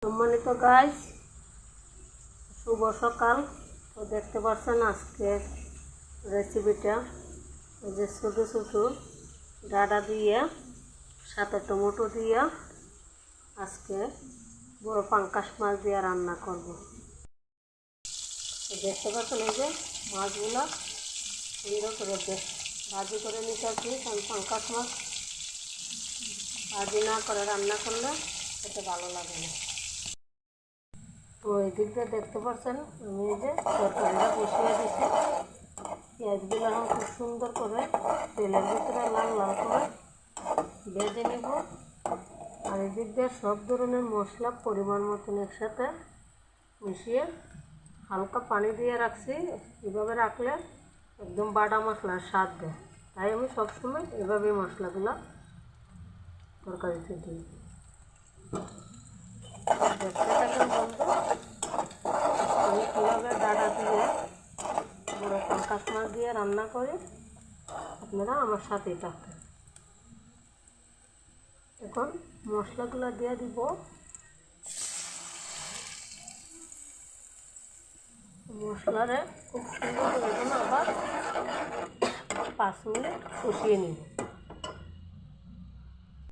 সম্মানিত গাইস, শুভ সকাল। তো দেখতে পাচ্ছেন আজকের রেসিপিটা, এই যে ছোটো ছোটো ডাঁটা দিয়ে সাথে টমেটো দিয়ে আজকে বড় পাঙ্কাশ মাছ দিয়ে রান্না করব। দেখতে পাচ্ছেন এই যে মাছগুলো সুন্দর করে ভাজি করে নিতে আসছি। কারণ পাঙ্কাশ মাছ ভাজি না করে রান্না করলে খেতে ভালো লাগে না। তো এই দিকটা দেখতে পাচ্ছেন আমি এই যে তরকারিটা বসিয়ে দিচ্ছি। পেঁয়াজগুলো এখন খুব সুন্দর করে তেলের ভিতরে লাল লাল করে ভেজে নেব। আর এই দিক দিয়ে সব ধরনের মশলা পরিমাণ মতন একসাথে মিশিয়ে হালকা পানি দিয়ে রাখছি। এভাবে রাখলে একদম বাটা মশলার স্বাদ দেয়, তাই আমি সবসময় এভাবেই মশলাগুলো তরকারিতে দিই। দেখতে থাকেন বন্ধু, আমি কীভাবে ডাঁটা দিয়ে বড় পাঙ্কাশ মাছ দিয়ে রান্না করি, আপনারা আমার সাথেই থাকবেন। এখন মশলাগুলো দিয়ে দিব। মশলারে খুব সুন্দর করে আবার 5 মিনিট কষিয়ে নিব।